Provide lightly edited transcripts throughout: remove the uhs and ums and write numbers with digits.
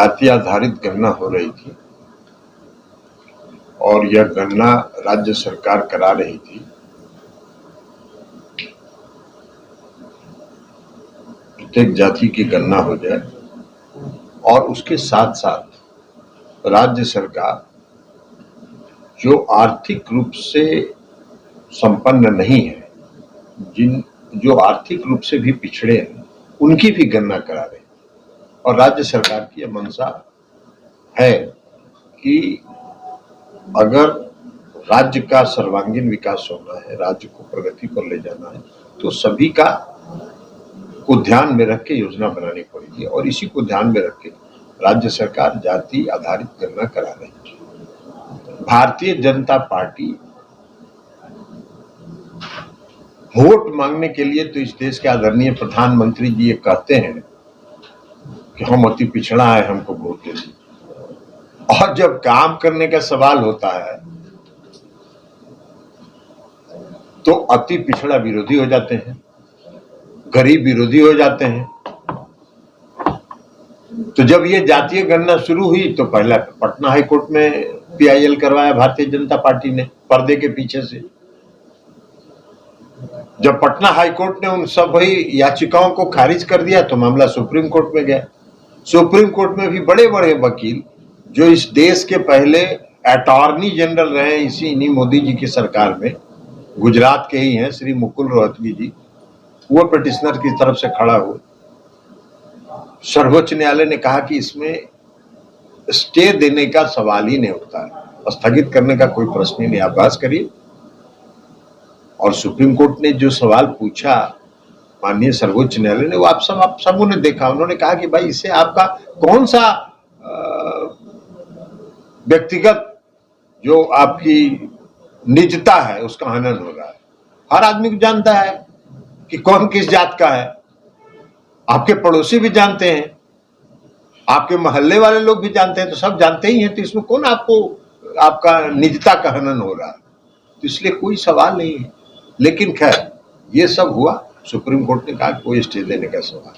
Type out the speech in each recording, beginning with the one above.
जाति आधारित गणना हो रही थी और यह गणना राज्य सरकार करा रही थी। प्रत्येक जाति की गणना हो जाए और उसके साथ साथ राज्य सरकार जो आर्थिक रूप से संपन्न नहीं है, जो आर्थिक रूप से भी पिछड़े हैं, उनकी भी गणना करा रहे हैं। और राज्य सरकार की यह मंशा है कि अगर राज्य का सर्वांगीण विकास होना है, राज्य को प्रगति पर ले जाना है, तो सभी को ध्यान में रख के योजना बनानी पड़ेगी और इसी को ध्यान में रख के राज्य सरकार जाति आधारित गणना करा रही है। भारतीय जनता पार्टी वोट मांगने के लिए तो इस देश के आदरणीय प्रधानमंत्री जी ये कहते हैं कि हम अति पिछड़ा है, हमको वोट दे दीजिए, और जब काम करने का सवाल होता है तो अति पिछड़ा विरोधी हो जाते हैं, गरीब विरोधी हो जाते हैं। तो जब ये जातीय गणना शुरू हुई तो पहला पटना हाई कोर्ट में पीआईएल करवाया भारतीय जनता पार्टी ने पर्दे के पीछे से। जब पटना हाई कोर्ट ने उन सभी याचिकाओं को खारिज कर दिया तो मामला सुप्रीम कोर्ट में गया। सुप्रीम कोर्ट में भी बड़े बड़े वकील जो इस देश के पहले अटॉर्नी जनरल रहे इन्हीं मोदी जी की सरकार में, गुजरात के ही हैं श्री मुकुल रोहतगी जी, वो पिटिशनर की तरफ से खड़ा हुआ। सर्वोच्च न्यायालय ने कहा कि इसमें स्टे देने का सवाल ही नहीं उठता है, स्थगित करने का कोई प्रश्न ही नहीं, आप बहस करिए। और सुप्रीम कोर्ट ने जो सवाल पूछा माननीय सर्वोच्च न्यायालय ने, वो आप सबों ने देखा। उन्होंने कहा कि भाई इससे आपका कौन सा व्यक्तिगत जो आपकी निजता है उसका हनन हो रहा है। हर आदमी को जानता है कि कौन किस जात का है, आपके पड़ोसी भी जानते हैं, आपके मोहल्ले वाले लोग भी जानते हैं, तो सब जानते ही हैं। तो इसमें कौन आपका निजता का हनन हो रहा है? तो इसलिए कोई सवाल नहीं है। लेकिन खैर ये सब हुआ, सुप्रीम कोर्ट ने कहा कोई स्टे देने का सवाल।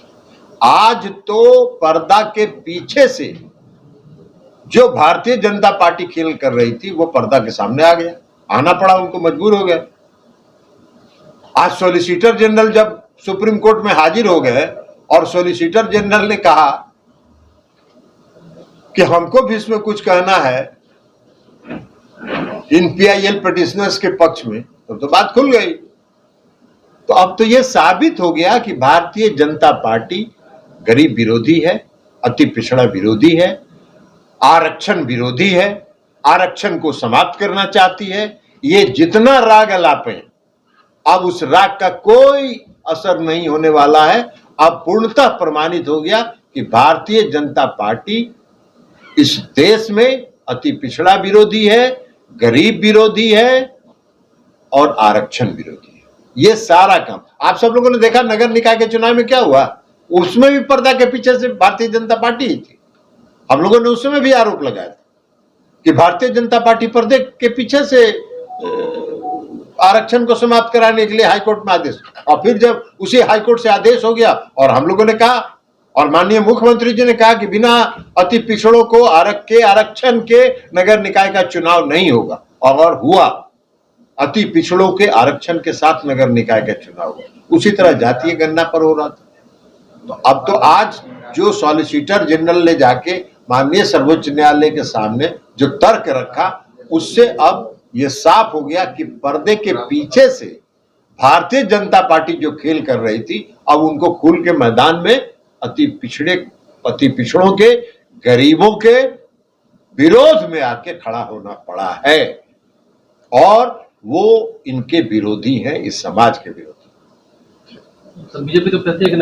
आज तो पर्दा के पीछे से जो भारतीय जनता पार्टी खेल कर रही थी वो पर्दा के सामने आ गया, आना पड़ा, उनको मजबूर हो गए। आज सॉलिसिटर जनरल जब सुप्रीम कोर्ट में हाजिर हो गए और सॉलिसिटर जनरल ने कहा कि हमको भी इसमें कुछ कहना है इन पीआईएल पिटिशनर्स के पक्ष में, तो बात खुल गई। तो अब तो यह साबित हो गया कि भारतीय जनता पार्टी गरीब विरोधी है, अति पिछड़ा विरोधी है, आरक्षण विरोधी है, आरक्षण को समाप्त करना चाहती है। ये जितना राग अलापे अब उस राग का कोई असर नहीं होने वाला है। अब पूर्णतः प्रमाणित हो गया कि भारतीय जनता पार्टी इस देश में अति पिछड़ा विरोधी है, गरीब विरोधी है और आरक्षण विरोधी है। ये सारा काम आप सब लोगों ने देखा। नगर निकाय के चुनाव में क्या हुआ, उसमें भी पर्दा के पीछे से भारतीय जनता पार्टी ही थी। हम लोगों ने उसमें भी आरोप लगाया था कि भारतीय जनता पार्टी पर्दे के पीछे से आरक्षण को समाप्त कराने के लिए हाईकोर्ट में आदेश, और फिर जब उसी हाईकोर्ट से आदेश हो गया और हम लोगों ने कहा और माननीय मुख्यमंत्री जी ने कहा कि बिना अति पिछड़ों को आरक्षण के नगर निकाय का चुनाव नहीं होगा, और हुआ अति पिछड़ों के आरक्षण के साथ नगर निकाय का चुनाव हुआ। उसी तरह जातीय गणना पर हो रहा था। तो अब तो आज जो सॉलिसिटर जनरल ने जाके माननीय सर्वोच्च न्यायालय के सामने जो तर्क रखा, उससे अब यह साफ हो गया कि पर्दे के पीछे से भारतीय जनता पार्टी जो खेल कर रही थी, अब उनको खुल के मैदान में अति पिछड़ों के, गरीबों के विरोध में आके खड़ा होना पड़ा है। और वो इनके विरोधी हैं, इस समाज के विरोधी। बीजेपी तो प्रत्येक